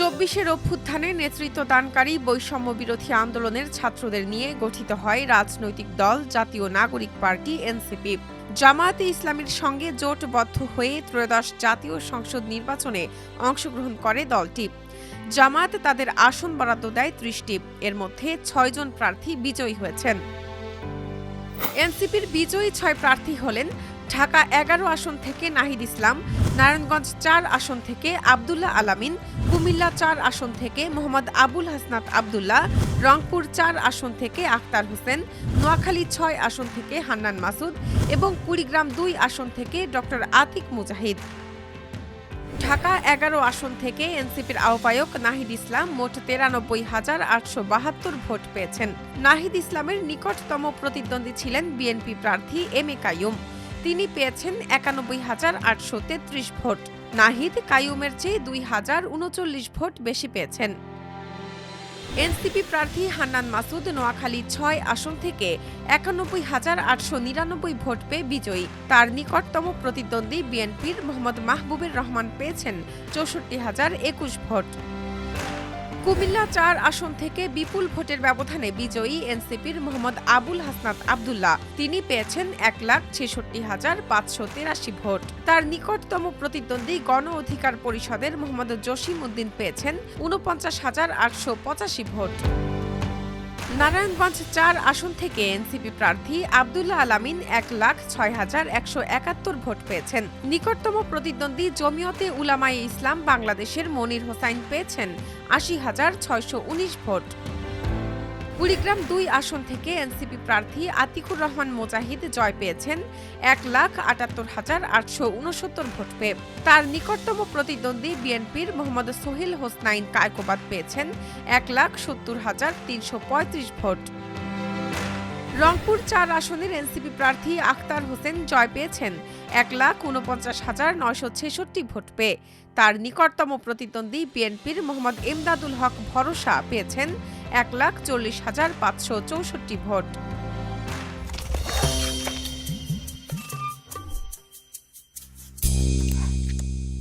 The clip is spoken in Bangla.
২৪-এর অভ্যুত্থানে নেতৃত্বদানকারী বৈষম্য বিরোধী আন্দোলনের ছাত্রদের নিয়ে গঠিত হয় রাজনৈতিক দল জাতীয় নাগরিক পার্টি এনসিপি। জামায়াতে ইসলামীর সঙ্গে জোটবদ্ধ হয়ে ত্রয়োদশ জাতীয় সংসদ নির্বাচনে অংশগ্রহণ করে দলটি। জামায়াত তাদের আসন বরাদ্দ দেয় ৩০টি, এর মধ্যে ৬ জন প্রার্থী বিজয়ী হয়েছেন। এনসিপির বিজয়ী ৬ প্রার্থী হলেন ঢাকা ১১ আসন থেকে নাহিদ ইসলাম, নারায়ণগঞ্জ ৪ আসন থেকে আব্দুল্লাহ আলামিন, কুমিল্লা ৪ আসন থেকে মোহাম্মদ আবুল হাসনাত আব্দুল্লাহ, রংপুর ৪ আসন থেকে আখতার হোসেন, নোয়াখালী ৬ আসন থেকে হান্নান মাসুদ এবং কুড়িগ্রাম ২ আসন থেকে ড আতিক মুজাহিদ। ঢাকা ১১ আসন থেকে এনসিপির আহ্বায়ক নাহিদ ইসলাম মোট ৯৩,৮৭২ ভোট পেয়েছেন। নাহিদ ইসলামের নিকটতম প্রতিদ্বন্দ্বী ছিলেন বিএনপি প্রার্থী এম এ কাইয়ুম। তিনি পেয়েছেন ৯১,৮৩৩ ভোট। নাহিদ কাইয়ুমের চেয়ে ২,০৩৯ ভোট বেশি পেয়েছেন। এনসিপি প্রার্থী হান্নান মাসুদ নোয়াখালী ৬ আসন থেকে ৯১,৮৯৯ ভোট পেয়ে বিজয়ী। তার নিকটতম প্রতিদ্বন্দ্বী বিএনপির মোহাম্মদ মাহবুবুর রহমান পেয়েছেন ৬৪,০২১ ভোট। কুমিল্লা ৪ আসন থেকে বিপুল ভোটের ব্যবধানে বিজয়ী এনসিপির মোহাম্মদ আবুল হাসনাত আব্দুল্লাহ। তিনি পেয়েছেন ১,৬৬,৫৮৩ ভোট। তার নিকটতম প্রতিদ্বন্দ্বী গণ অধিকার পরিষদের মোহাম্মদ জসিম উদ্দিন পেয়েছেন ৪৯,৮৮৫ ভোট। নারায়ণগঞ্জ ৪ আসন থেকে এনসিপি প্রার্থী আব্দুল্লাহ আলামিন ১,০৬,১৭১ ভোট পেয়েছেন। নিকটতম প্রতিদ্বন্দ্বী জমিয়তে উলামায়ে ইসলাম বাংলাদেশের মনির হোসাইন পেয়েছেন ৮০,৬১৯ ভোট। কুড়িগ্রাম ২ আসন থেকে এনসিপি প্রার্থী আতিকুর রহমান মোজাহিদ জয় পেয়েছেন ১,৭৮,৮৬৯ ভোট পেয়ে। তার নিকটতম প্রতিদ্বন্দ্বী বিএনপির মোহাম্মদ সোহেল হোসনাইন কায়কোবাদ পেয়েছেন ১,৭০,৩৩৫ ভোট। রংপুর ৪ আসনের এনসিপি প্রার্থী আখতার হোসেন জয় পেয়েছেন ১,৪৯,৯৬৬ ভোট পেয়ে। তার নিকটতম প্রতিদ্বন্দ্বী বিএনপির মোহাম্মদ এমদাদুল হক ভরসা পেয়েছেন ১,৪০,৫৬৪ ভোট।